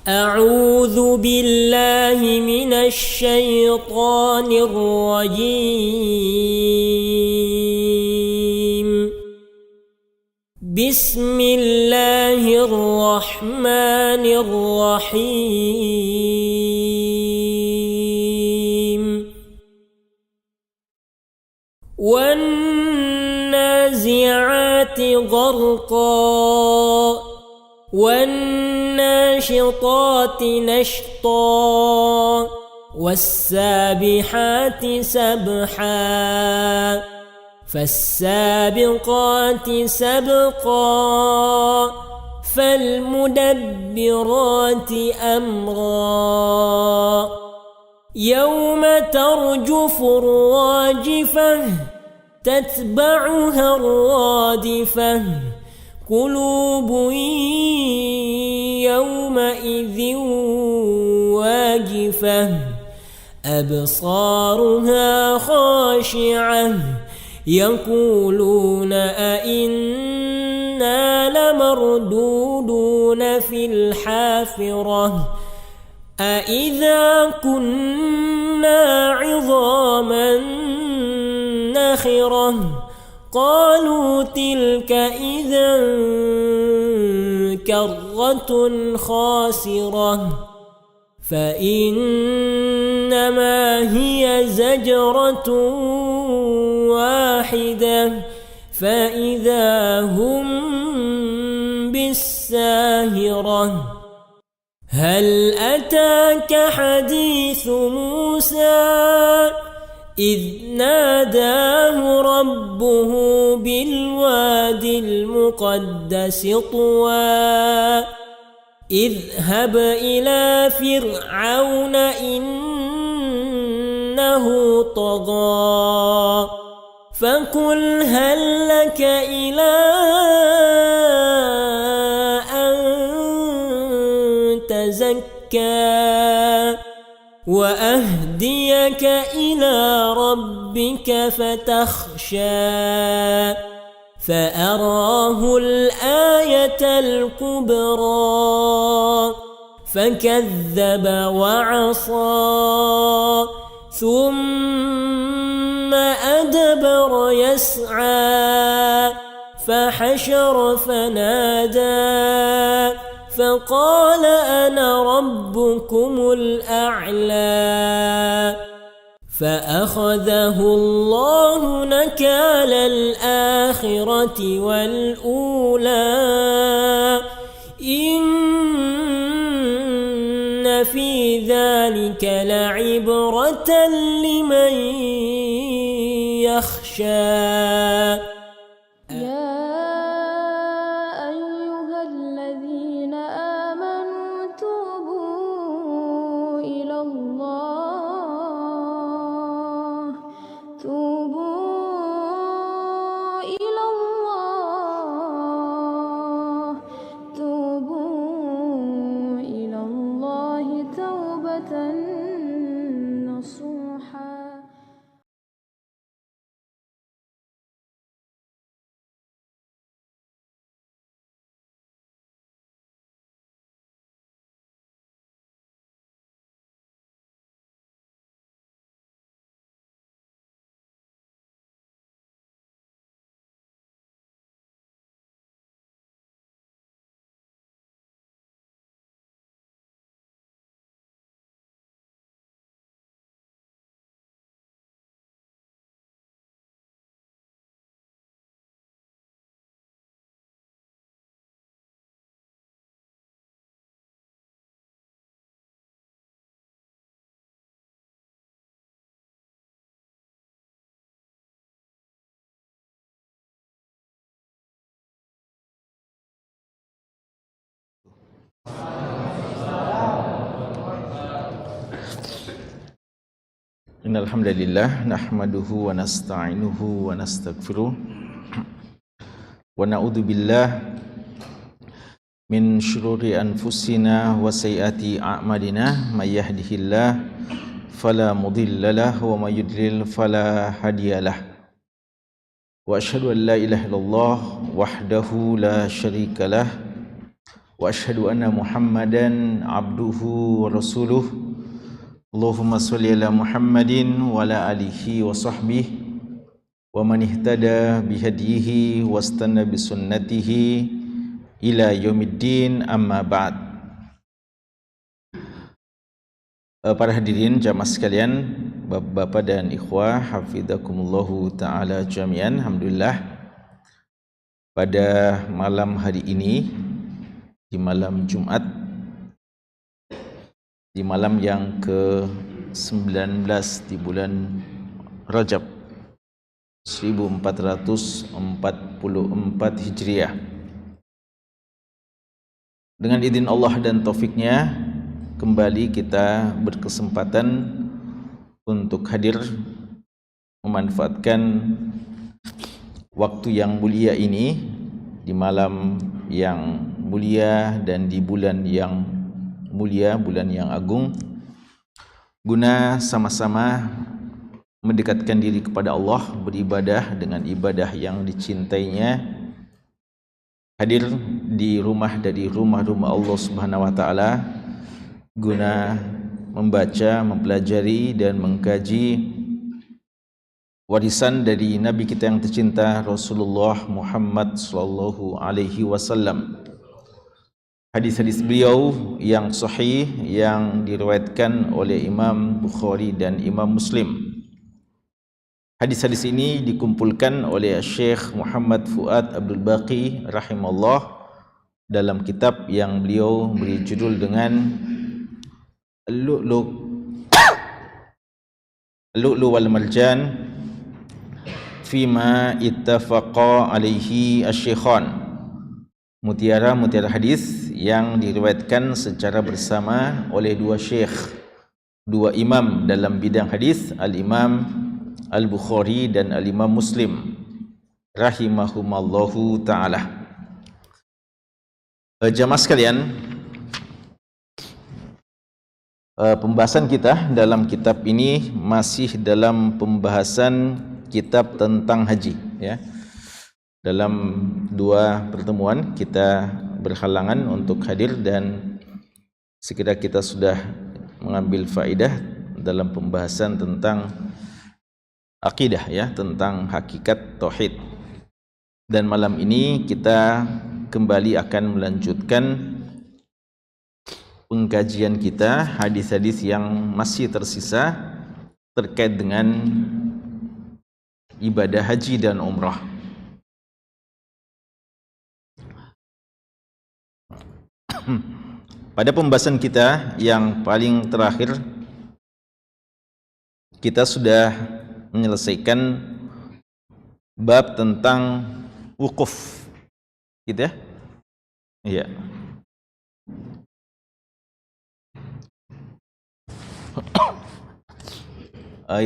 أعوذ بالله من الشيطان الرجيم. بسم الله الرحمن الرحيم. والنازعات غرقا والناشطات نشطا والسابحات سبحا فالسابقات سبقا فالمدبرات أمرا يوم ترجف الراجفة تتبعها الرادفة قلوب يومئذ واجفة أبصارها خاشعة يقولون أئنا لمردودون في الحافرة أئذا كنا عظاما نخرة قالوا تلك إذا كرة خاسرة فإنما هي زجرة واحدة فإذا هم بالساهرة هل أتاك حديث موسى إذ ناداه ربه بالواد المقدس طوى اذهب إلى فرعون إنه طغى فقل هل لك إلى أن تزكى وأهديك إلى ربك فتخشى فأراه الآية الكبرى فكذب وعصى ثم أدبر يسعى فحشر فنادى فقال أنا ربكم الأعلى فأخذه الله نكال الآخرة والأولى إن في ذلك لعبرة لمن يخشى. Innal hamdalillah nahmaduhu wa nasta'inuhu wa nastaghfiruh wa na'udzu billah min syururi anfusina wa sayyiati a'malina may yahdihillah fala mudhillalah wa may yudlil fala hadiyalah wa asyhadu an la ilaha illallah wahdahu la syarikalah وأشهد أن محمدا عبده ورسوله اللهم صل على محمد وعلى آله وصحبه ومن اهتدى بهديه واستنى بسنته إلى يوم الدين أما بعد. Para hadirin jamaah sekalian, bapak-bapak dan ikhwah, hafizakumullahu ta'ala jami'an. Alhamdulillah, pada malam hari ini, di malam Jumat, di malam yang ke-19 di bulan Rajab 1444 Hijriah, dengan izin Allah dan taufiknya, kembali kita berkesempatan untuk hadir memanfaatkan waktu yang mulia ini di malam yang mulia dan di bulan yang mulia, bulan yang agung, guna sama-sama mendekatkan diri kepada Allah, beribadah dengan ibadah yang dicintainya, hadir di rumah dari rumah-rumah Allah Subhanahu wa taala guna membaca, mempelajari dan mengkaji warisan dari Nabi kita yang tercinta Rasulullah Muhammad sallallahu alaihi wasallam. Hadis-hadis beliau yang sahih yang diriwayatkan oleh Imam Bukhari dan Imam Muslim. Hadis-hadis ini dikumpulkan oleh Syekh Muhammad Fuad Abdul Baqi rahimahullah dalam kitab yang beliau beri judul dengan Al-Lu'lu' wal Marjan Fima ittafaqa alaihi asy-syaikhan. Mutiara-mutiara hadis yang diriwayatkan secara bersama oleh dua syekh, dua imam dalam bidang hadis, Al-Imam Al-Bukhari dan Al-Imam Muslim rahimahumallahu ta'ala. Jamaah sekalian, pembahasan kita dalam kitab ini masih dalam pembahasan kitab tentang haji, ya. Dalam dua pertemuan kita berhalangan untuk hadir dan sekira kita sudah mengambil faedah dalam pembahasan tentang akidah, ya, tentang hakikat tauhid. Dan malam ini kita kembali akan melanjutkan pengkajian kita hadis-hadis yang masih tersisa terkait dengan ibadah haji dan umrah. Pada pembahasan kita yang paling terakhir, kita sudah menyelesaikan bab tentang wukuf, gitu ya? Iya.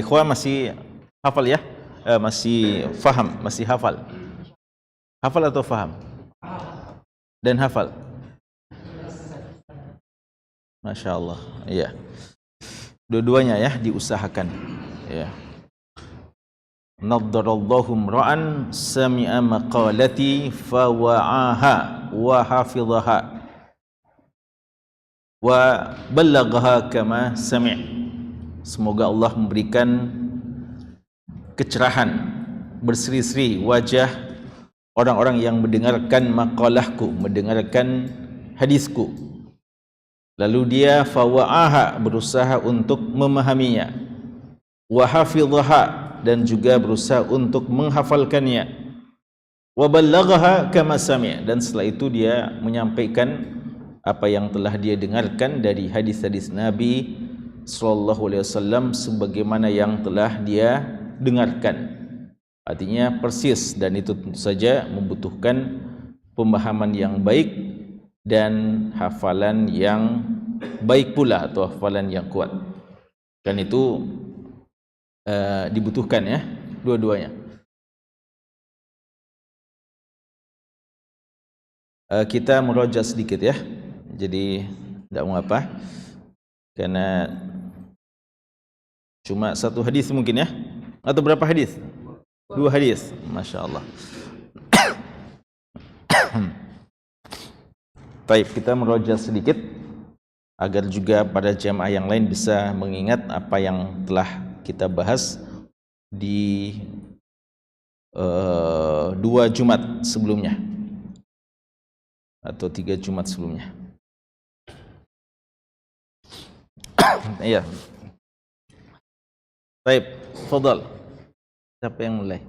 Ikhwan masih hafal ya? Masih faham? Masih hafal? Hafal atau faham? Dan hafal? Masya Allah, ya. Dua-duanya ya diusahakan, ya. Naddarallahu mra'an sami'a maqalati fa wa'aha wa hafidhaha wa ballaghaha kama sami'. Semoga Allah memberikan kecerahan, berseri-seri wajah orang-orang yang mendengarkan maqalahku, mendengarkan hadisku, lalu dia fawa'aha, berusaha untuk memahaminya, wa hafidhaha, dan juga berusaha untuk menghafalkannya, wa ballaghaha kama sami', dan setelah itu dia menyampaikan apa yang telah dia dengarkan dari hadis-hadis Nabi sallallahu alaihi wasallam sebagaimana yang telah dia dengarkan. Artinya persis, dan itu tentu saja membutuhkan pemahaman yang baik dan hafalan yang baik pula, atau hafalan yang kuat. Dan itu dibutuhkan, ya, dua-duanya. Kita merojak sedikit, ya. Jadi tidak mengapa, karena cuma satu hadis mungkin, ya. Atau berapa hadis? Dua hadis. Masya Allah. Baik, kita meroja sedikit agar juga pada jamaah yang lain bisa mengingat apa yang telah kita bahas di 2 Jumat sebelumnya atau 3 Jumat sebelumnya. Iya. Baik, fadhal. Siapa yang mulai?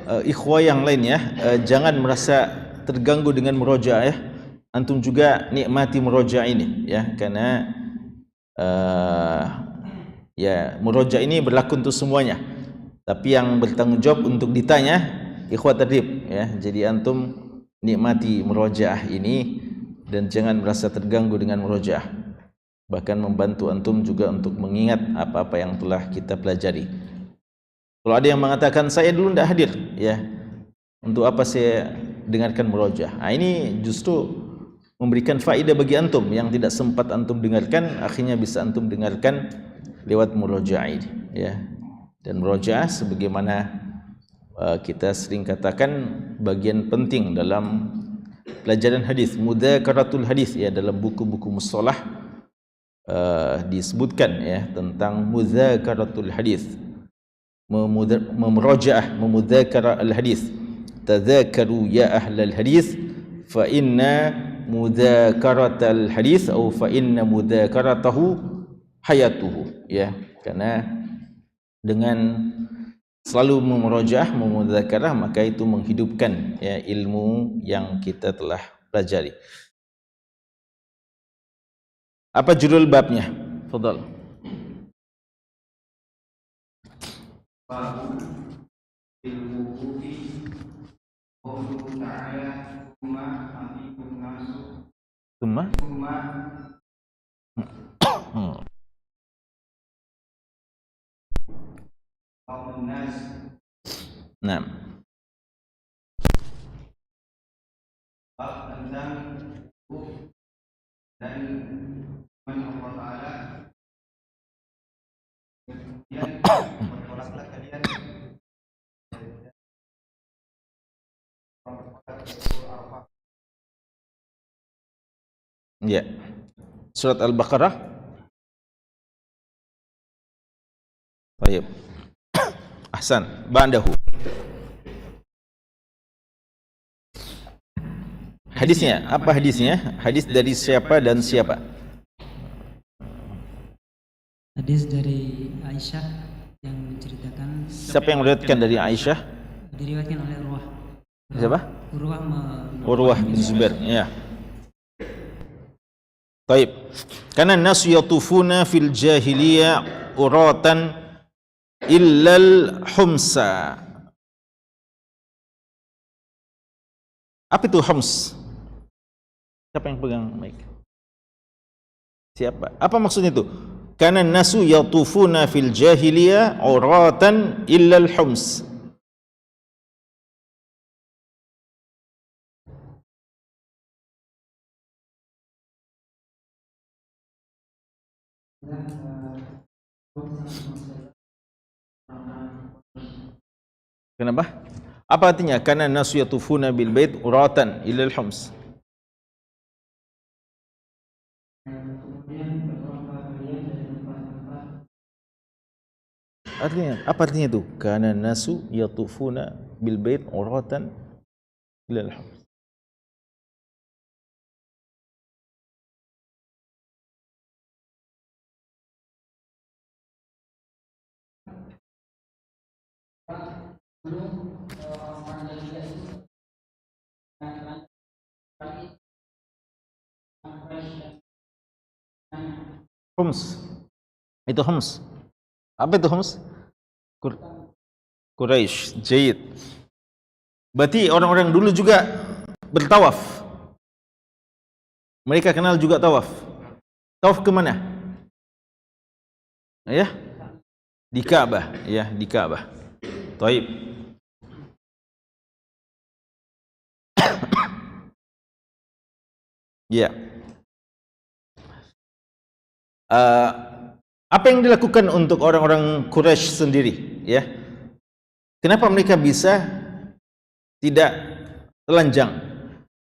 Ikhwah yang lain ya, jangan merasa terganggu dengan murojaah ya. Antum juga nikmati murojaah ini ya, karena ya murojaah ini berlaku untuk semuanya. Tapi yang bertanggung jawab untuk ditanya ikhwah tadrib ya. Jadi antum nikmati murojaah ini dan jangan merasa terganggu dengan murojaah. Bahkan membantu antum juga untuk mengingat apa-apa yang telah kita pelajari. Kalau ada yang mengatakan saya dulu tidak hadir, ya, untuk apa saya dengarkan murojaah? Nah, ini justru memberikan faedah bagi antum yang tidak sempat antum dengarkan, akhirnya bisa antum dengarkan lewat murojaah ini, ya. Dan murojaah sebagaimana kita sering katakan bagian penting dalam pelajaran hadis, mudzakaratul hadis ya, dalam buku-buku mustalah disebutkan ya tentang mudzakaratul hadis. Memurojaah, memudzakara al-hadis. Tadzakaru ya ahlal hadis fa inna mudzakaratal hadis atau fa inna mudzakaratahu hayatuhu, ya. Karena dengan selalu memurojaah, memudzakarah, maka itu menghidupkan ya ilmu yang kita telah pelajari. Apa judul babnya? Fadhal. Babu ilmuhi qawluhu ta'ala thumma afikum nasu thumma nas. Nah, bab tentang dan Allah Ta'ala kemudian bertolaklah kalian ya. Surat Al-Baqarah. Baik. Ahsan, ba'dahu. Hadisnya, apa hadisnya? Hadis dari siapa dan siapa? Hadis dari Aisyah yang menceritakan. Siapa yang meriwayatkan dari Aisyah? Diriwayatkan oleh Urwah. Siapa? Urwah bin Zubair, ya. Baik. Karena nas yatufuna fil jahiliyah uratan illal humsa. Apa itu hums? Siapa yang pegang mic? Siapa? Apa maksudnya itu? Karena nasu yatufuna fil jahiliyah uratan illal hums. Kenapa? Apa artinya? Karena nasu yatufuna bil bait uratan illal hums. Artinya, apa artinya itu? Karena nasu yatufuna bil bait uratan illal hums. Hums. Itu hums. Apa itu hums? Quraisy. Jayid. Berarti orang-orang dulu juga bertawaf. Mereka kenal juga tawaf. Tawaf ke mana? Ya? Di Ka'bah, ya, di Ka'bah. Taib. Ya. Apa yang dilakukan untuk orang-orang Quraisy sendiri, ya? Kenapa mereka bisa tidak telanjang?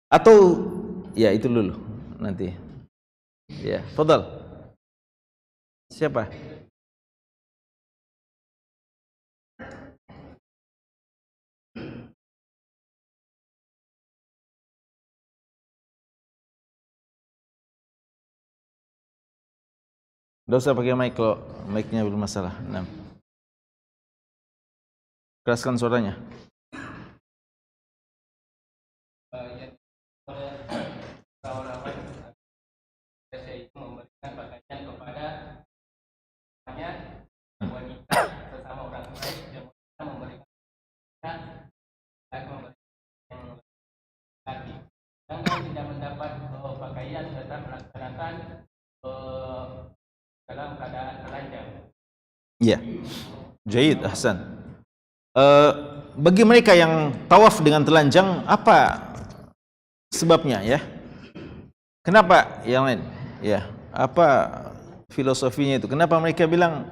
Atau ya itu dulu nanti. Ya, fadhal. Siapa? Tidak usah pakai mic kalau mic-nya bermasalah. Nah. Keraskan suaranya. Ya, Jayid, Ahsan. Bagi mereka yang tawaf dengan telanjang, apa sebabnya, ya? Kenapa yang lain? Ya, apa filosofinya itu? Kenapa mereka bilang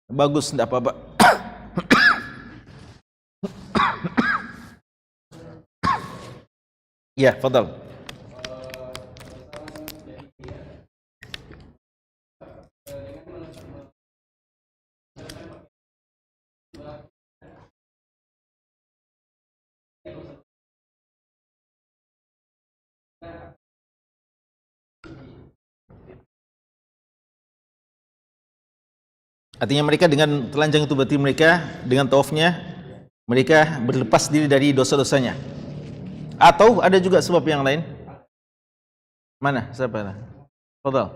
bagus, tidak apa-apa? Ya, fadal. Artinya mereka dengan telanjang itu berarti mereka dengan tawafnya mereka berlepas diri dari dosa-dosanya. Atau ada juga sebab yang lain? Mana? Siapa? Fadhal.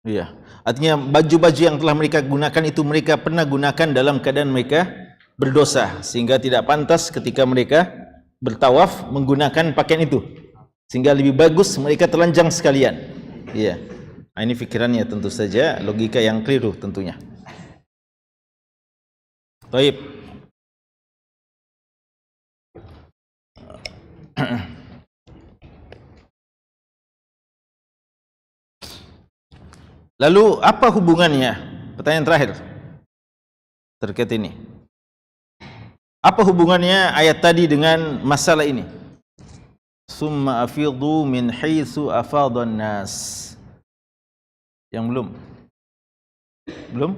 Iya. Artinya baju-baju yang telah mereka gunakan itu mereka pernah gunakan dalam keadaan mereka berdosa, sehingga tidak pantas ketika mereka bertawaf menggunakan pakaian itu. Sehingga lebih bagus mereka telanjang sekalian. Iya. Nah, ini fikirannya tentu saja logika yang keliru tentunya. Baik. Lalu apa hubungannya? Pertanyaan terakhir terkait ini. Apa hubungannya ayat tadi dengan masalah ini? Summa afidhu min haitsu afadhan nas. Yang belum? Belum?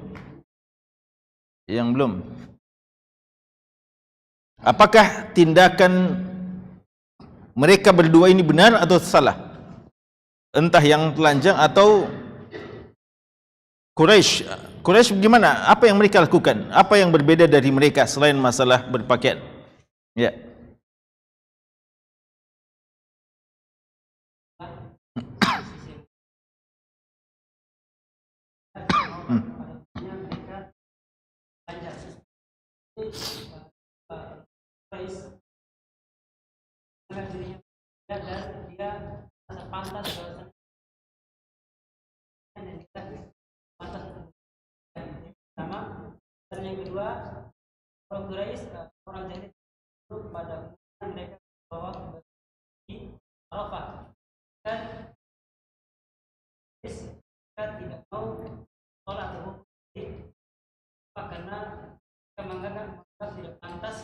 Yang belum. Apakah tindakan mereka berdua ini benar atau salah? Entah yang telanjang atau Quraisy. Quraisy bagaimana? Apa yang mereka lakukan? Apa yang berbeda dari mereka selain masalah berpakaian? Ya. Dan yang kedua, orang Quraisy, orang jahil itu pada mereka bahwa di Arafah dan mereka tidak mau sholat karena mereka menganggap tidak pantas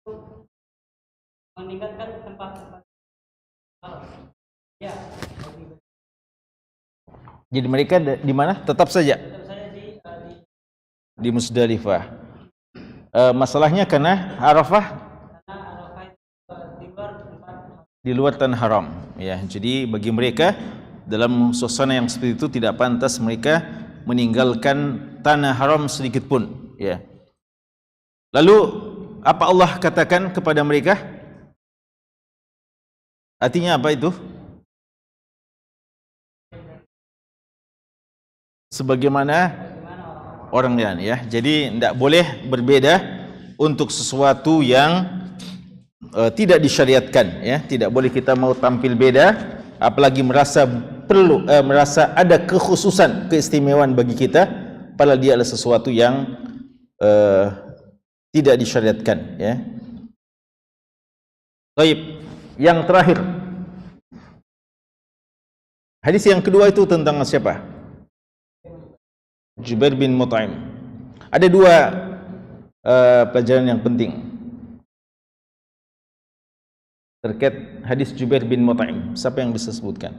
untuk meninggalkan tempat-tempat Allah. Ya. Jadi mereka di mana? Tetap saja di Musdalifah. Masalahnya karena Arafah di luar tanah haram, ya. Jadi bagi mereka dalam suasana yang seperti itu tidak pantas mereka meninggalkan tanah haram sedikit pun, ya. Lalu apa Allah katakan kepada mereka? Artinya apa itu? Sebagaimana orang lain, ya. Jadi tidak boleh berbeda untuk sesuatu yang tidak disyariatkan, ya. Tidak boleh kita mau tampil beda, apalagi merasa perlu merasa ada kekhususan, keistimewaan bagi kita, padahal dia adalah sesuatu yang tidak disyariatkan, ya. Baik, yang terakhir Hadis yang kedua itu tentang siapa? Jubair bin Mut'im. Ada dua pelajaran yang penting terkait hadis Jubair bin Mut'im. Siapa yang bisa sebutkan?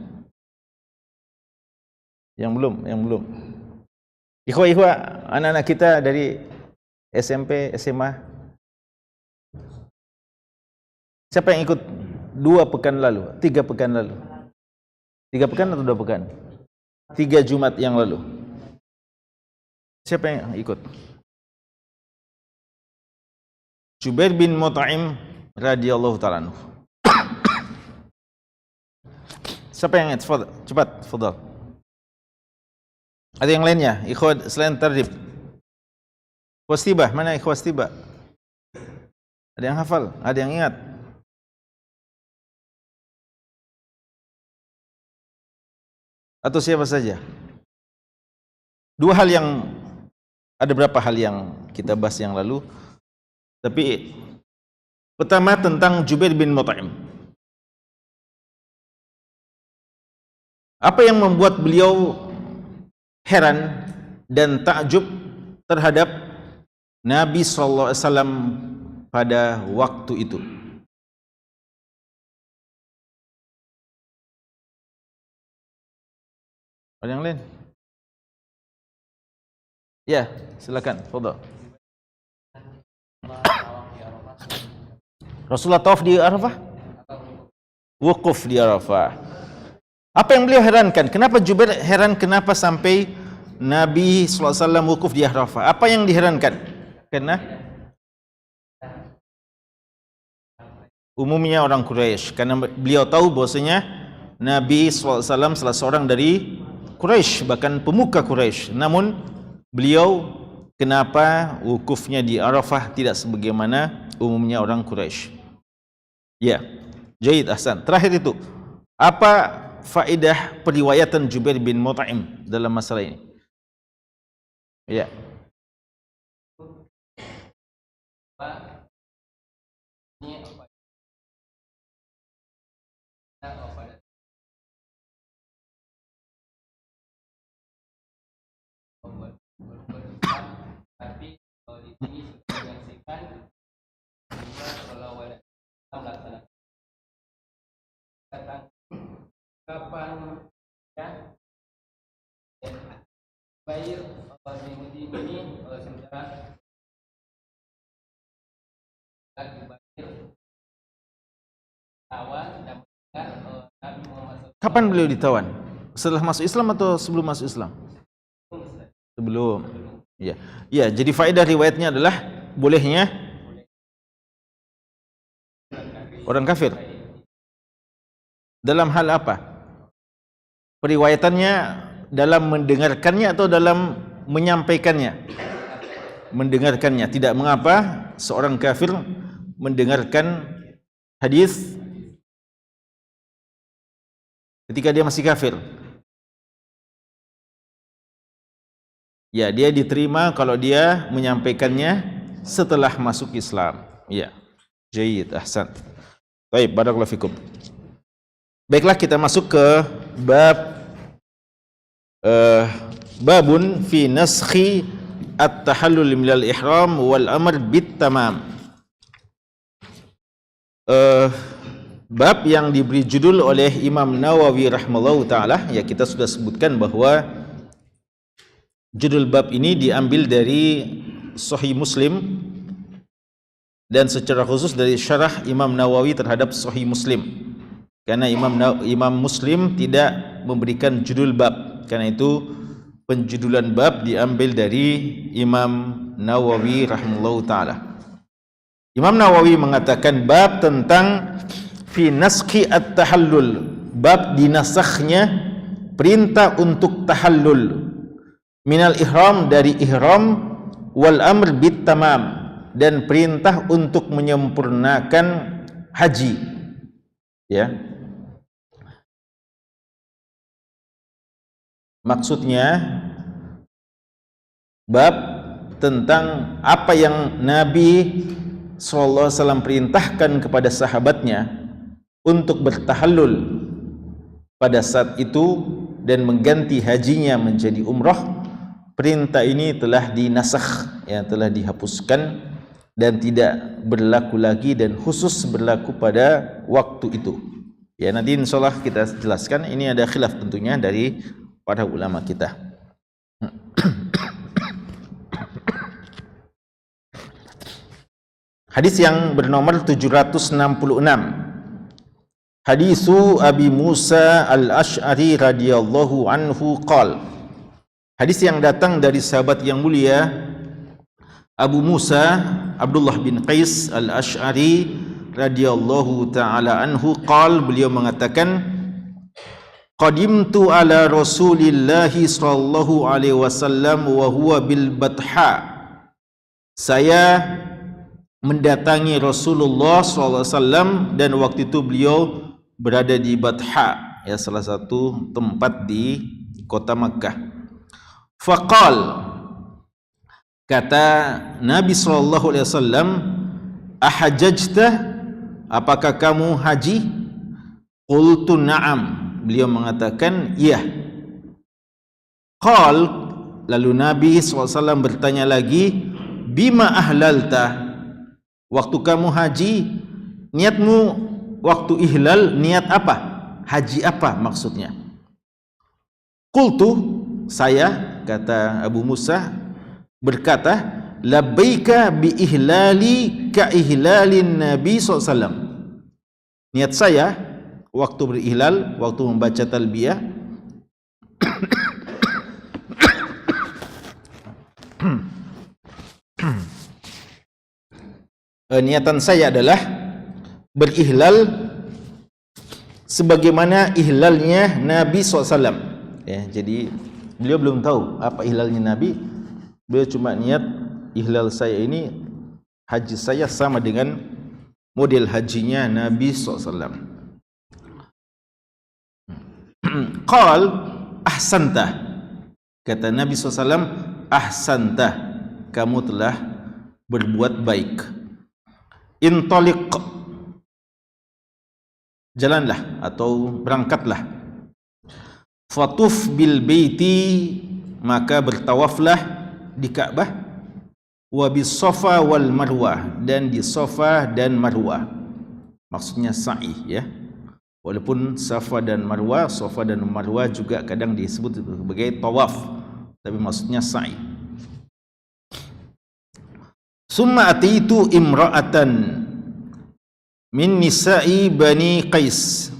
Yang belum. Ikhwah, anak-anak kita dari SMP, SMA. Siapa yang ikut 2 pekan lalu, 3 pekan lalu? 3 pekan atau 2 pekan? 3 Jumat yang lalu. Siapa yang ikut? Jubair bin Mut'im radhiyallahu ta'ala anhu. Siapa yang ikut? Cepat, fadhal. Ada yang lainnya? Ikhwan selain tardib. Ikhwas tibah, mana ikhwas tibah? Ada yang hafal? Ada yang ingat? Atau siapa saja? Ada berapa hal yang kita bahas yang lalu, tapi pertama tentang Jubair bin Mut'im. Apa yang membuat beliau heran dan takjub terhadap Nabi SAW pada waktu itu? Ada yang lain? Ya, silakan. Fadhal. Rasulullah tawaf di Arafah? Wukuf di Arafah. Apa yang beliau herankan? Kenapa Jubair heran kenapa sampai Nabi SAW wukuf di Arafah? Apa yang diherankan? Karena umumnya orang Quraisy. Karena beliau tahu bahwasanya Nabi SAW salah seorang dari Quraisy, bahkan pemuka Quraisy. Namun beliau kenapa wukufnya di Arafah tidak sebagaimana umumnya orang Quraisy? Ya, jaid, ahsan. Terakhir itu, apa faedah periwayatan Jubair bin Mut'im dalam masalah ini? Ya. Tapi kalau di sini sudah menyaksikan kalau melaksanakan kapan ya bayar Yahudi ini sementara lagi bayar tawan dan Nabi Muhammad. Kapan beliau ditawan? Setelah masuk Islam atau sebelum masuk Islam? Sebelum. Ya. Ya, jadi faedah riwayatnya adalah bolehnya orang kafir. Dalam hal apa? Periwayatannya dalam mendengarkannya atau dalam menyampaikannya? Mendengarkannya. Tidak mengapa seorang kafir mendengarkan hadis ketika dia masih kafir. Ya, dia diterima kalau dia menyampaikannya setelah masuk Islam. Ya, jayyid, ahsan. Baik, barakallahu fikum. Baiklah, kita masuk ke babun fi naskhi at-tahallul minal ihram wal amr bit tamam. Bab yang diberi judul oleh Imam Nawawi rahimahullahu taala, ya kita sudah sebutkan bahwa judul bab ini diambil dari Sahih Muslim dan secara khusus dari syarah Imam Nawawi terhadap Sahih Muslim. Karena Imam Muslim tidak memberikan judul bab, karena itu penjudulan bab diambil dari Imam Nawawi rahimahullahu taala. Imam Nawawi mengatakan bab tentang fi naskhi at-tahallul, bab dinasakhnya perintah untuk tahallul minal ihram, dari ihram, wal amr bit tamam, dan perintah untuk menyempurnakan haji. Ya. Maksudnya bab tentang apa yang Nabi SAW perintahkan kepada sahabatnya untuk bertahallul pada saat itu dan mengganti hajinya menjadi umrah, perintah ini telah dinasakh, ya, telah dihapuskan dan tidak berlaku lagi dan khusus berlaku pada waktu itu. Ya, nanti insyaallah kita jelaskan. Ini ada khilaf tentunya dari para ulama kita. Hadis yang bernomor 766. Hadisu Abi Musa Al-Asy'ari radhiyallahu anhu qala. Hadis yang datang dari sahabat yang mulia Abu Musa Abdullah bin Qais Al-Asy'ari radhiyallahu taala anhu qala, beliau mengatakan, qadimtu ala Rasulillah sallallahu alaihi wasallam wa huwa bil Batha. Saya mendatangi Rasulullah SAW dan waktu itu beliau berada di Batha, ya, salah satu tempat di kota Makkah. Faqal, kata Nabi SAW, ahajajta, apakah kamu haji? Qultu na'am, beliau mengatakan iya. Qal, lalu Nabi SAW bertanya lagi, bima ahlalta, waktu kamu haji, niatmu waktu ihlal niat apa? Haji apa maksudnya? Qultu, saya, kata Abu Musa, berkata, labbaika bi ihlali ka ihlalin Nabi SAW. Niat saya waktu berihlal, waktu membaca talbiyah, niatan saya adalah berihlal sebagaimana ihlalnya Nabi SAW. Ya, jadi beliau belum tahu apa ihlalnya Nabi. Beliau cuma niat ihlal saya ini, haji saya sama dengan model hajinya Nabi SAW. Qal ahsanta, kata Nabi SAW, ahsanta, kamu telah berbuat baik. Intaliq, jalanlah atau berangkatlah. Fatuf bil baiti, maka bertawaflah di Ka'bah. Wa bis Safa wal Marwah, dan di Safa dan Marwah. Maksudnya sa'i, ya. Walaupun Safa dan Marwah, Safa dan Marwah juga kadang disebut sebagai tawaf, tapi maksudnya sa'i. Summa atitu imra'atan min nisa'i Bani Qais.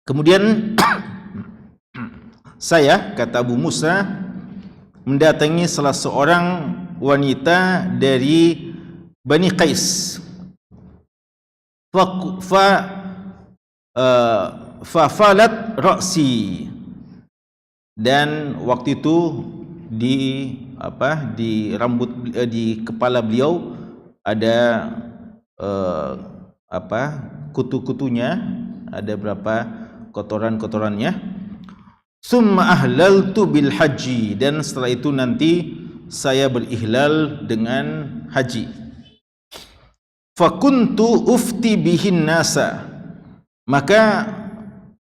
Kemudian saya, kata Abu Musa, mendatangi salah seorang wanita dari Bani Qais. Fafalat ra'si, dan waktu itu di rambut, di kepala beliau ada kutu-kutunya, ada berapa kotoran-kotorannya. Summa ahlaltu bil haji, dan setelah itu nanti saya berihlal dengan haji. Fakuntu ufti bihin nasa, maka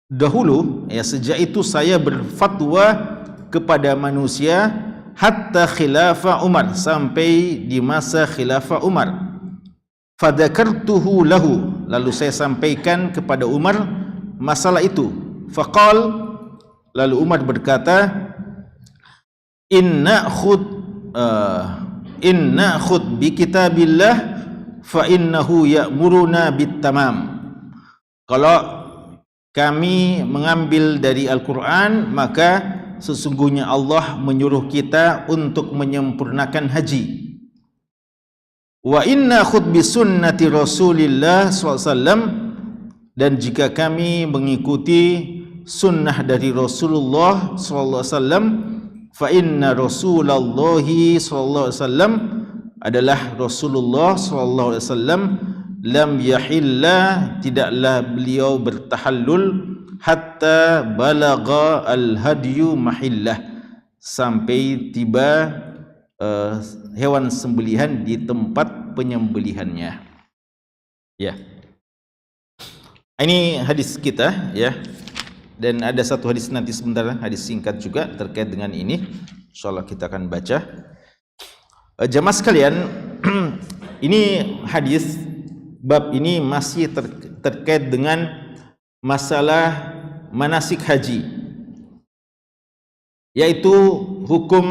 dahulu, ya, sejak itu saya berfatwa kepada manusia hatta khilafah Umar, sampai di masa khilafah Umar. Fadzakartuhu lahu, lalu saya sampaikan kepada Umar masalah itu. Faqal, lalu Umar berkata, inna khud bi kitabillah fa innahu ya'muruna bit tamam. Kalau kami mengambil dari Al-Quran, maka sesungguhnya Allah menyuruh kita untuk menyempurnakan haji. Wa inna khud bi sunnati Rasulillah SAW, dan jika kami mengikuti sunnah dari Rasulullah SAW, fa inna Rasulullah SAW, adalah Rasulullah SAW, lam yahilla, tidaklah beliau bertahallul, hatta balagha al-hadyu mahillah, sampai tiba hewan sembelihan di tempat penyembelihannya. Ya. Ini hadis kita ya. Dan ada satu hadis nanti sebentar, hadis singkat juga terkait dengan ini. Insyaallah kita akan baca. Jamaah sekalian, ini hadis bab ini masih terkait dengan masalah manasik haji, yaitu hukum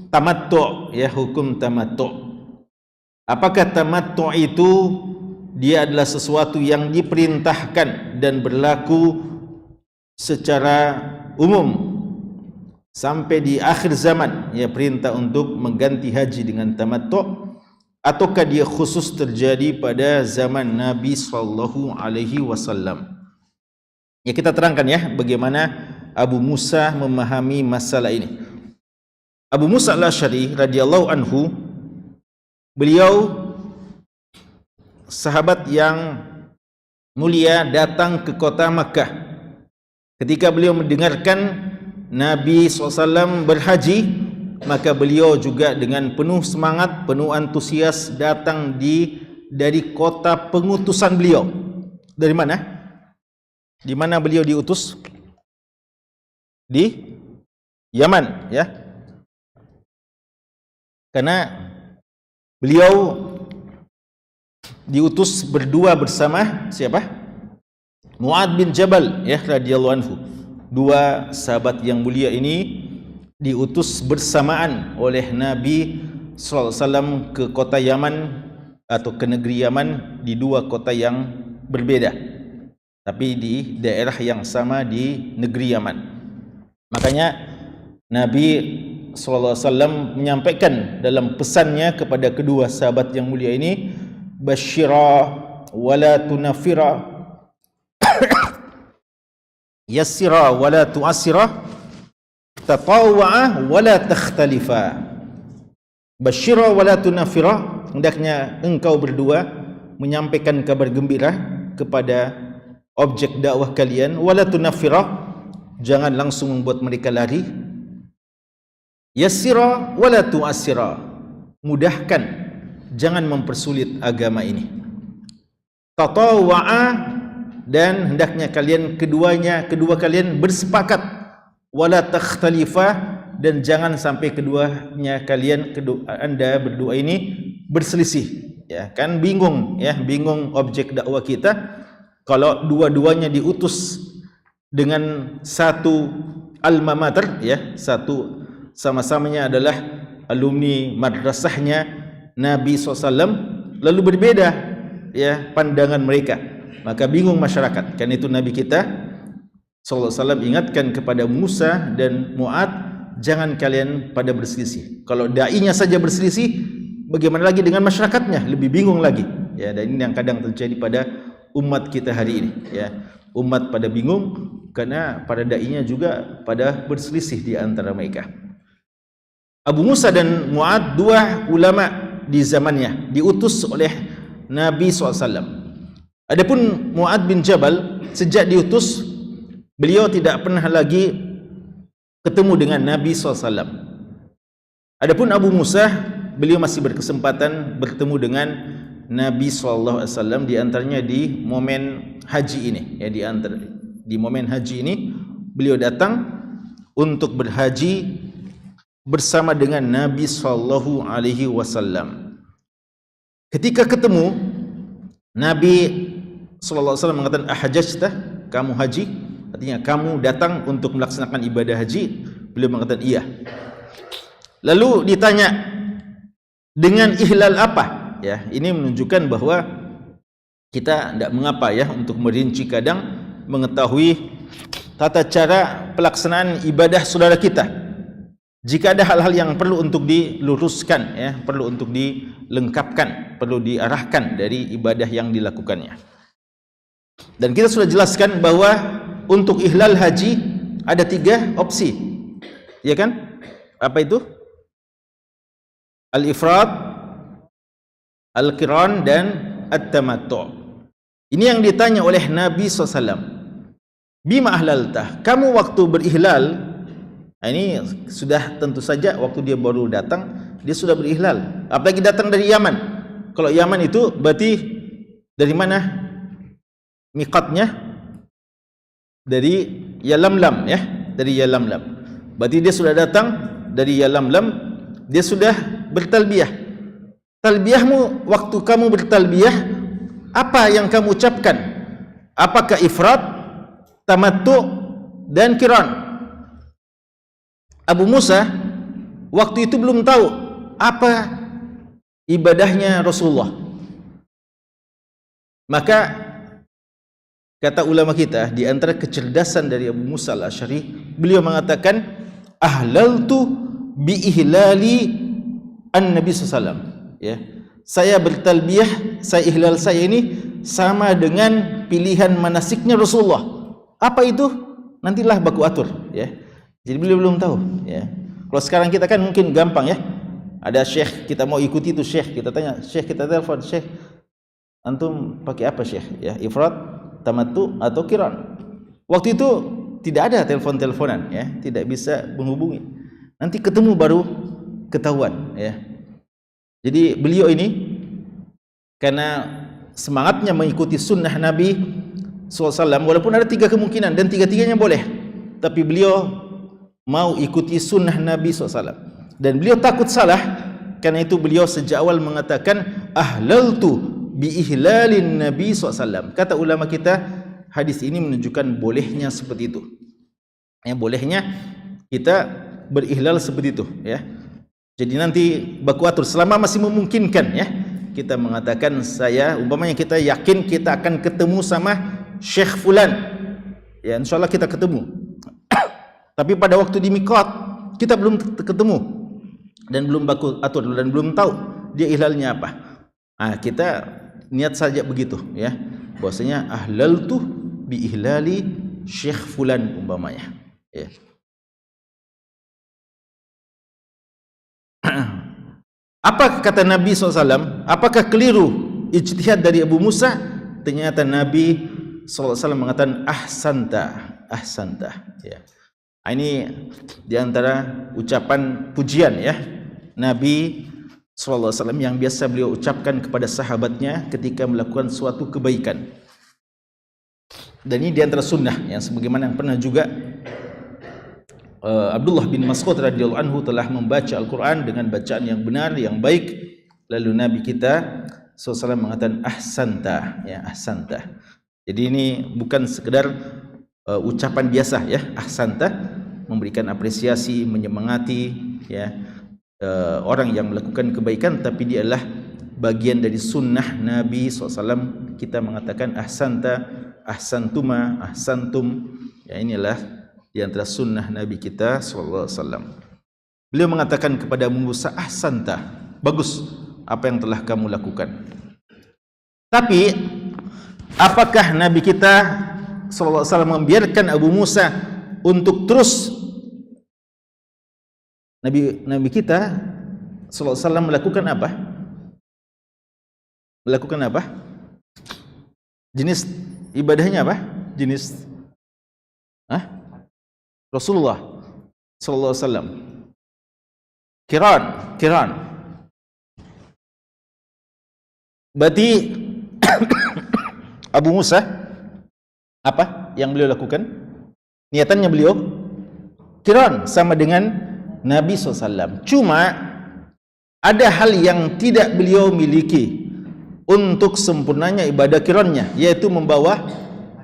tamattu, ya, hukum tamattu. Apakah tamattu itu dia adalah sesuatu yang diperintahkan dan berlaku secara umum sampai di akhir zaman, ya, perintah untuk mengganti haji dengan tamattu, ataukah dia khusus terjadi pada zaman Nabi sallallahu alaihi wasallam? Ya, kita terangkan ya bagaimana Abu Musa memahami masalah ini. Abu Musa al-Asy'ari radhiyallahu anhu, beliau sahabat yang mulia, datang ke kota Makkah. Ketika beliau mendengarkan Nabi SAW berhaji, maka beliau juga dengan penuh semangat, penuh antusias datang dari kota pengutusan beliau. Dari mana? Di mana beliau diutus? Di Yaman, ya. Karena beliau diutus berdua bersama siapa? Mu'ad bin Jabal, ya, radhiyallahu anhu. Dua sahabat yang mulia ini diutus bersamaan oleh Nabi sallallahu alaihi wasallam ke kota Yaman atau ke negeri Yaman, di dua kota yang berbeda, tapi di daerah yang sama di negeri Yaman. Makanya Nabi sallallahu alaihi wasallam menyampaikan dalam pesannya kepada kedua sahabat yang mulia ini, basyira wala tunafira, yassira wala tu'assira, tatawwa'a wala takhtalifa. Basyira wala tunafira, hendaknya engkau berdua menyampaikan kabar gembira kepada objek dakwah kalian. Wala tunafira, jangan langsung membuat mereka lari. Yassira wala tu'assira, mudahkan, jangan mempersulit agama ini. Tatawwa'a, dan hendaknya kalian kedua kalian bersepakat. Wala takhtalifa, dan jangan sampai anda berdua ini berselisih, ya kan. Bingung, ya, bingung objek dakwah kita kalau dua-duanya diutus dengan satu alma mater, ya, satu sama-samanya adalah alumni madrasahnya Nabi SAW, lalu berbeda, ya, pandangan mereka, maka bingung masyarakat. Kan itu Nabi kita sallallahu alaihi wasallam ingatkan kepada Musa dan Mu'ad, jangan kalian pada berselisih. Kalau dai-nya saja berselisih, bagaimana lagi dengan masyarakatnya? Lebih bingung lagi, ya. Dan ini yang kadang terjadi pada umat kita hari ini, ya. Umat pada bingung karena para dai-nya juga pada berselisih di antara mereka. Abu Musa dan Mu'ad, dua ulama di zamannya, diutus oleh Nabi SAW. Adapun Mu'ad bin Jabal, sejak diutus beliau tidak pernah lagi ketemu dengan Nabi SAW. Adapun Abu Musa, beliau masih berkesempatan bertemu dengan Nabi SAW, di antaranya di momen haji ini, ya, di momen haji ini beliau datang untuk berhaji bersama dengan Nabi SAW. Ketika ketemu, Nabi SAW mengatakan, ahajajta, kamu haji? Artinya kamu datang untuk melaksanakan ibadah haji? Beliau mengatakan iya. Lalu ditanya, dengan ihlal apa? Ya, ini menunjukkan bahwa kita tidak mengapa, ya, untuk merinci kadang mengetahui tata cara pelaksanaan ibadah saudara kita. Jika ada hal-hal yang perlu untuk diluruskan, ya, perlu untuk dilengkapkan, perlu diarahkan dari ibadah yang dilakukannya. Dan kita sudah jelaskan bahwa untuk ihlal haji ada 3 opsi, ya kan? Apa itu? Al-ifrad, al-qiran, dan at-tamattu'. Ini yang ditanya oleh Nabi SAW. Bima ahlaltah, kamu waktu berihlal, ini sudah tentu saja waktu dia baru datang, dia sudah berihlal. Apalagi datang dari Yaman. Kalau Yaman itu berarti dari mana? miqatnya dari Yalamlam ya, dari Yalamlam. Berarti dia sudah datang dari Yalamlam, dia sudah bertalbiyah. Talbiyahmu, waktu kamu bertalbiyah, apa yang kamu ucapkan? Apakah ifrat, tamattu, dan qiran? Abu Musa waktu itu belum tahu apa ibadahnya Rasulullah. Maka kata ulama kita, di antara kecerdasan dari Abu Musa al-Asy'ari, beliau mengatakan ahlaltu bi ihlali an-nabi sallallahu ya. Saya bertalbiyah, saya ihlal saya ini sama dengan pilihan manasiknya Rasulullah. Apa itu? Nantilah baku atur ya. Jadi beliau belum tahu ya. Kalau sekarang kita kan mungkin gampang ya. Ada syekh, kita mau ikuti itu syekh, kita tanya, syekh, kita telepon, syekh, antum pakai apa syekh? Ya, ifrat, tamattu atau qiran. Waktu itu tidak ada telepon-teleponan ya, tidak bisa menghubungi. Nanti ketemu baru ketahuan ya. Jadi beliau ini karena semangatnya mengikuti sunnah Nabi SAW, walaupun ada 3 kemungkinan dan 3-tiganya boleh, tapi beliau mau ikuti sunnah Nabi SAW. Dan beliau takut salah, karena itu beliau sejak awal mengatakan ahlaltu bi ihlalin Nabi SAW. Kata ulama kita, hadis ini menunjukkan bolehnya seperti itu ya, bolehnya kita berihlal seperti itu ya. Jadi nanti baku atur selama masih memungkinkan ya, kita mengatakan saya, umpamanya kita yakin kita akan ketemu sama Syekh Fulan ya, insyaallah kita ketemu. Tapi pada waktu di miqat kita belum ketemu dan belum baku atur dan belum tahu dia ihlalnya apa. Nah, kita niat saja begitu ya, bahwasanya ahlaltu bi ihlali Syekh Fulan umpamanya ya. Apa kata Nabi SAW? Apakah keliru ijtihad dari Abu Musa? Ternyata Nabi SAW mengatakan ahsanta, ahsanta ya. Ini diantara ucapan pujian ya Nabi SAW yang biasa beliau ucapkan kepada sahabatnya ketika melakukan suatu kebaikan. Dan ini diantara sunnah yang sebagaimana yang pernah juga Abdullah bin Mas'ud radhiyallahu anhu telah membaca Al-Quran dengan bacaan yang benar, yang baik. Lalu Nabi kita SAW mengatakan ahsanta ya, ahsanta. Jadi ini bukan sekedar ucapan biasa ya, ahsanta, memberikan apresiasi, menyemangati ya orang yang melakukan kebaikan, tapi dia adalah bagian dari sunnah Nabi SAW. Kita mengatakan ahsanta, ahsantuma, ahsantum ya, inilah di antara sunnah Nabi kita SAW. Beliau mengatakan kepada Abu Musa, ahsanta, bagus apa yang telah kamu lakukan. Tapi apakah Nabi kita SAW membiarkan Abu Musa untuk terus, Nabi kita SAW melakukan apa? Melakukan apa? Jenis ibadahnya apa? Jenis Rasulullah SAW Qiran. Berarti Abu Musa apa yang beliau lakukan? Niatannya beliau Qiran sama dengan Nabi SAW. Cuma ada hal yang tidak beliau miliki untuk sempurnanya ibadah Qirannya, yaitu membawa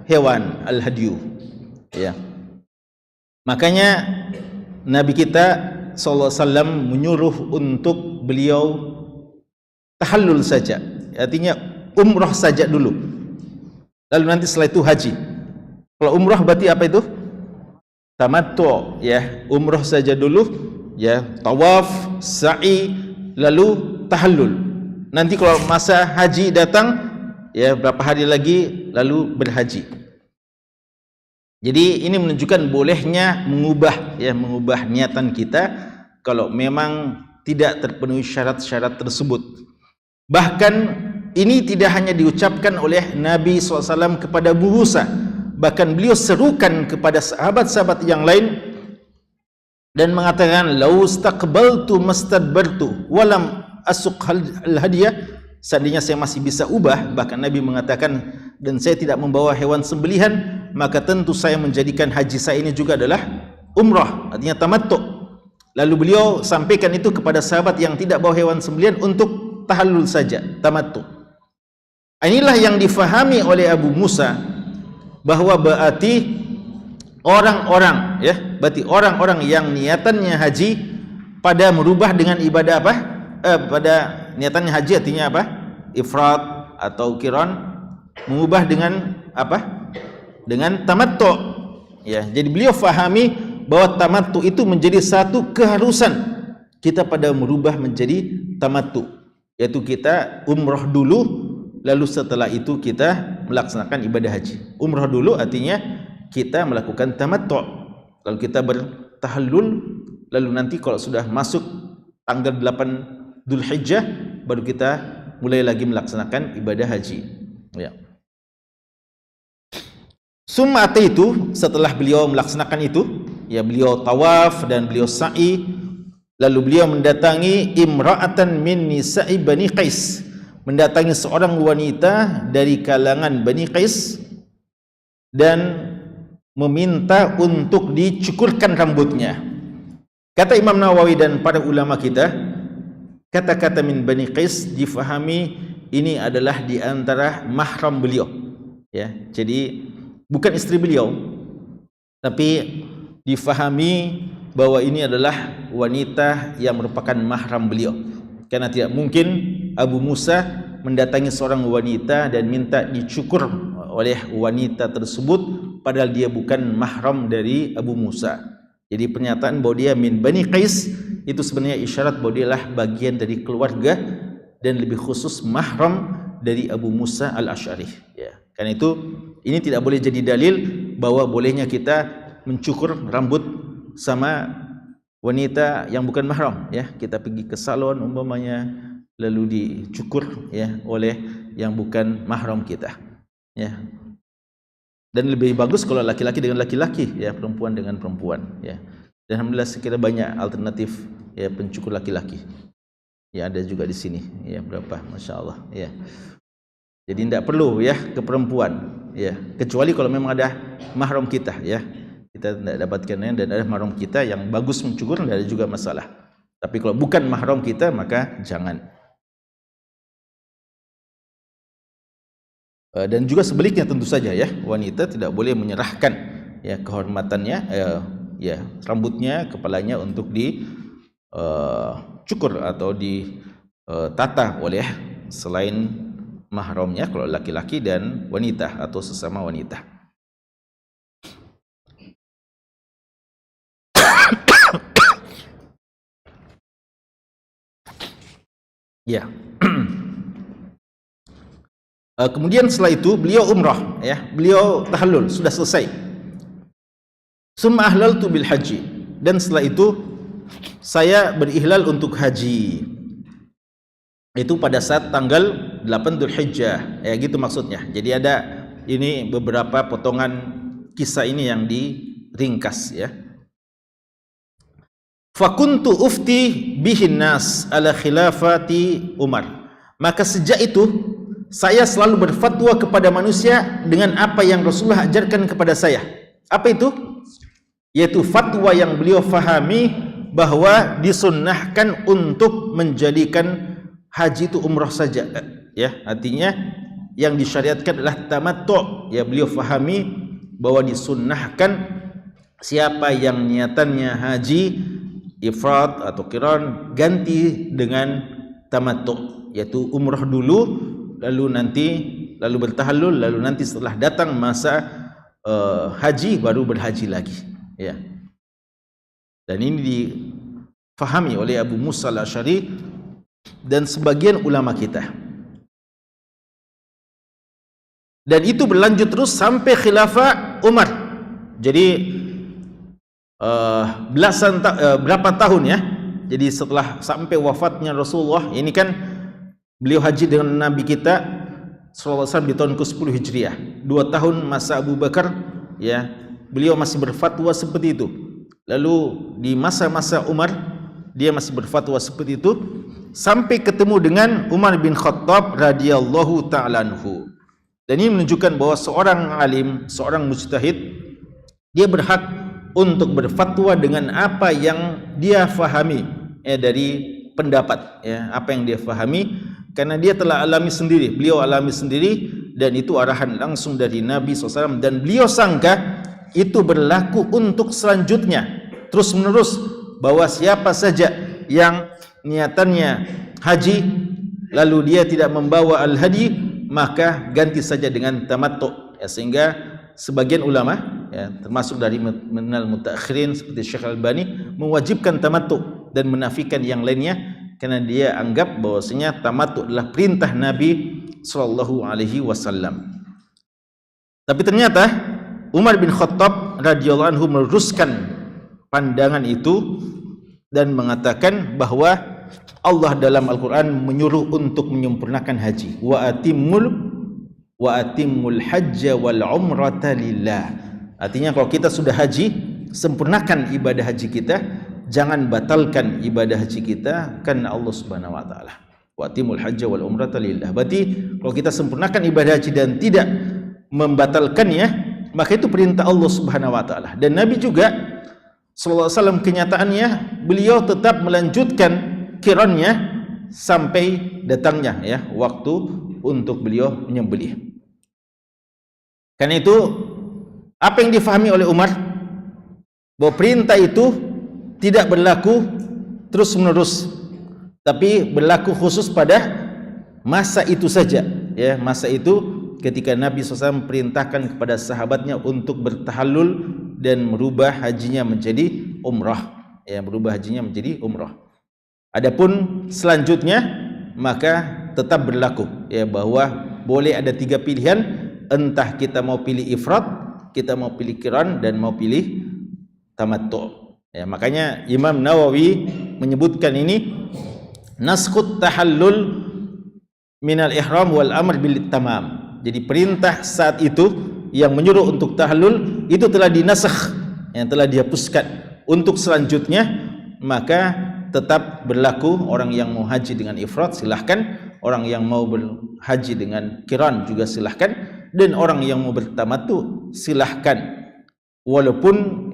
hewan al-hadyu ya. Makanya Nabi kita SAW menyuruh untuk beliau tahallul saja, artinya umrah saja dulu, lalu nanti setelah itu haji. Kalau umrah berarti apa itu? Tamattu ya, umrah saja dulu ya, tawaf, sa'i, lalu tahallul. Nanti kalau masa haji datang ya, berapa hari lagi lalu berhaji. Jadi ini menunjukkan bolehnya mengubah niatan kita kalau memang tidak terpenuhi syarat-syarat tersebut. Bahkan ini tidak hanya diucapkan oleh Nabi SAW kepada Abu Musa, bahkan beliau serukan kepada sahabat-sahabat yang lain dan mengatakan laustaqbaltu mastadbartu walam asuq al-hadiyah, seandainya saya masih bisa ubah. Bahkan Nabi mengatakan dan saya tidak membawa hewan sembelihan, maka tentu saya menjadikan haji saya ini juga adalah umrah, artinya tamattu. Lalu beliau sampaikan itu kepada sahabat yang tidak bawa hewan sembelihan untuk tahallul saja, tamattu. Inilah yang difahami oleh Abu Musa, bahwa berarti orang-orang, ya, berarti orang-orang yang niatannya haji pada merubah dengan ibadah apa? Pada niatannya haji artinya apa? Ifrad atau qiran, mengubah dengan apa? Dengan tamattu. Ya, jadi beliau fahami bahwa tamattu itu menjadi satu keharusan kita pada merubah menjadi tamattu, yaitu kita umrah dulu, lalu setelah itu kita melaksanakan ibadah haji. Umrah dulu artinya kita melakukan tamattu, lalu kita bertahallul, lalu nanti kalau sudah masuk tanggal 8 Dzulhijjah baru kita mulai lagi melaksanakan ibadah haji. Ya. Summa itu, setelah beliau melaksanakan itu, ya, beliau tawaf dan beliau sa'i, lalu beliau mendatangi imra'atan min nisa'i Bani Qais, mendatangi seorang wanita dari kalangan Bani Qais dan meminta untuk dicukurkan rambutnya. Kata Imam Nawawi dan para ulama kita, kata-kata min Bani Qais difahami ini adalah di antara mahram beliau, ya. Jadi bukan istri beliau, tapi difahami bahwa ini adalah wanita yang merupakan mahram beliau. Karena tidak mungkin Abu Musa mendatangi seorang wanita dan minta dicukur oleh wanita tersebut padahal dia bukan mahram dari Abu Musa. Jadi pernyataan bahwa dia min Bani Qais itu sebenarnya isyarat bahwa dia adalah bagian dari keluarga dan lebih khusus mahram dari Abu Musa al-Asy'ari, ya. Karena itu ini tidak boleh jadi dalil bahwa bolehnya kita mencukur rambut sama wanita yang bukan mahram, ya. Kita pergi ke salon umpamanya lalu dicukur, ya, oleh yang bukan mahram kita, ya. Dan lebih bagus kalau laki-laki dengan laki-laki, ya, perempuan dengan perempuan, ya. Dan alhamdulillah sekira banyak alternatif, ya, pencukur laki-laki. Ya, ada juga di sini, ya, berapa, masya Allah, ya. Jadi tidak perlu, ya, ke perempuan, ya, kecuali kalau memang ada mahram kita, ya. Kita tidak dapatkannya dan ada mahram kita yang bagus mencukur, tidak ada juga masalah. Tapi kalau bukan mahram kita maka jangan. Dan juga sebaliknya tentu saja, ya, wanita tidak boleh menyerahkan, ya, kehormatannya, ya, rambutnya, kepalanya untuk dicukur atau ditata oleh selain mahramnya kalau laki-laki dan wanita atau sesama wanita. Ya. Kemudian setelah itu beliau umrah, ya, beliau tahallul, sudah selesai. Summa ahlaltu bil haji, dan setelah itu saya berihlal untuk haji. Itu pada saat tanggal 8 Dzulhijjah, ya, gitu maksudnya. Jadi ada ini beberapa potongan kisah ini yang diringkas, ya. Fakuntu ufti bihin nas ala khilafati Umar. Maka sejak itu saya selalu berfatwa kepada manusia dengan apa yang Rasulullah ajarkan kepada saya. Apa itu? Yaitu fatwa yang beliau fahami bahwa disunnahkan untuk menjadikan haji itu umrah saja, ya. Artinya yang disyariatkan adalah tamattu, ya. Beliau fahami bahwa disunnahkan siapa yang niatannya haji ifrad atau qiran ganti dengan tamattu, yaitu umrah dulu lalu bertahallul, lalu nanti setelah datang masa haji baru berhaji lagi, ya. Dan ini difahami oleh Abu Musa al-Asy'ari dan sebagian ulama kita. Dan itu berlanjut terus sampai khilafah Umar. Jadi berapa tahun, ya. Jadi setelah sampai wafatnya Rasulullah, ini kan beliau haji dengan Nabi kita sallallahu alaihi wasallam di tahun ke-10 Hijriah. 2 tahun masa Abu Bakar, ya, beliau masih berfatwa seperti itu. Lalu di masa-masa Umar dia masih berfatwa seperti itu sampai ketemu dengan Umar bin Khattab radhiyallahu ta'ala anhu. Dan ini menunjukkan bahwa seorang alim, seorang mujtahid, dia berhak untuk berfatwa dengan apa yang dia fahami dari pendapat, apa yang dia fahami, karena dia telah alami sendiri, beliau alami sendiri, dan itu arahan langsung dari Nabi SAW, dan beliau sangka itu berlaku untuk selanjutnya terus menerus, bahwa siapa saja yang niatannya haji lalu dia tidak membawa al-hadi, maka ganti saja dengan tamattu, sehingga sebagian ulama, termasuk dari minal mutaakhirin seperti Syekh Al-Albani, mewajibkan tamattu dan menafikan yang lainnya, karena dia anggap bahwasanya tamattu adalah perintah Nabi sallallahu alaihi wasallam. Tapi ternyata Umar bin Khattab radhiyallahu anhu meluruskan pandangan itu dan mengatakan bahwa Allah dalam Al-Quran menyuruh untuk menyempurnakan haji. Wa atimmul hajja wal umrata lillah. Artinya kalau kita sudah haji, sempurnakan ibadah haji kita, jangan batalkan ibadah haji kita karena Allah Subhanahu wa taala. Wa atimul hajja wal umrata lillah. Berarti kalau kita sempurnakan ibadah haji dan tidak membatalkannya, maka itu perintah Allah Subhanahu wa taala. Dan Nabi juga sallallahu alaihi wasallam, kenyataannya beliau tetap melanjutkan qirannya sampai datangnya waktu untuk beliau menyembelih. Karena itu apa yang difahami oleh Umar, bahwa perintah itu tidak berlaku terus menerus, tapi berlaku khusus pada masa itu saja, masa itu ketika Nabi SAW perintahkan kepada sahabatnya untuk bertahallul dan merubah hajinya menjadi umrah, berubah hajinya menjadi umrah. Adapun selanjutnya maka tetap berlaku, bahwa boleh ada 3 pilihan, entah kita mau pilih ifrad, kita mau pilih qiran, dan mau pilih tamattu. Makanya Imam Nawawi menyebutkan ini naskhut tahallul minal ihram wal amr bil tamam. Jadi perintah saat itu yang menyuruh untuk tahallul itu telah dinasakh, yang telah dihapuskan. Untuk selanjutnya maka tetap berlaku, orang yang mau haji dengan ifrad silahkan, orang yang mau berhaji dengan qiran juga silahkan, dan orang yang mau bertamattu silahkan. Walaupun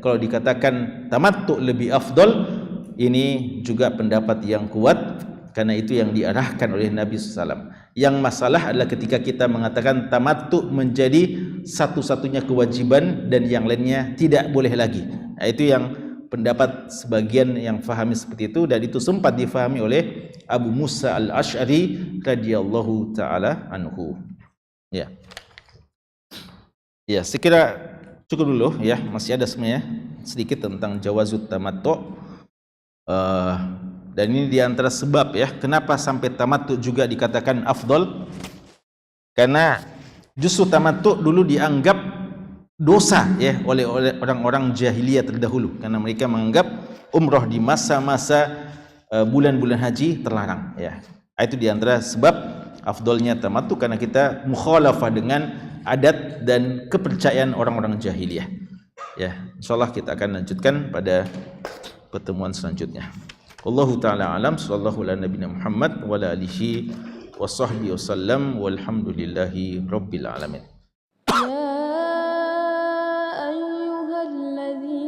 kalau dikatakan tamattu lebih afdal, ini juga pendapat yang kuat, karena itu yang diarahkan oleh Nabi SAW. Yang masalah adalah ketika kita mengatakan tamattu menjadi satu-satunya kewajiban dan yang lainnya tidak boleh lagi. Itu yang pendapat sebagian yang fahami seperti itu, dan itu sempat difahami oleh Abu Musa Al-Asy'ari radhiyallahu taala anhu. Sekira cukup dulu, masih ada sebenarnya sedikit tentang jawazut tamattu. Dan ini diantara sebab kenapa sampai tamattu juga dikatakan afdal, karena justru tamattu dulu dianggap dosa oleh orang-orang jahiliyah terdahulu, karena mereka menganggap umrah di masa-masa bulan-bulan haji terlarang. Itu diantara sebab afdalnya tamattu, karena kita mukhalafah dengan adat dan kepercayaan orang-orang jahiliyah. Insyaallah kita akan lanjutkan pada pertemuan selanjutnya. Wallahu ta'ala alam, sallallahu ala nabiyina Muhammad wa ala alihi wa sahbihi wasallam, walhamdulillahi rabbil alamin. يا أيها الذين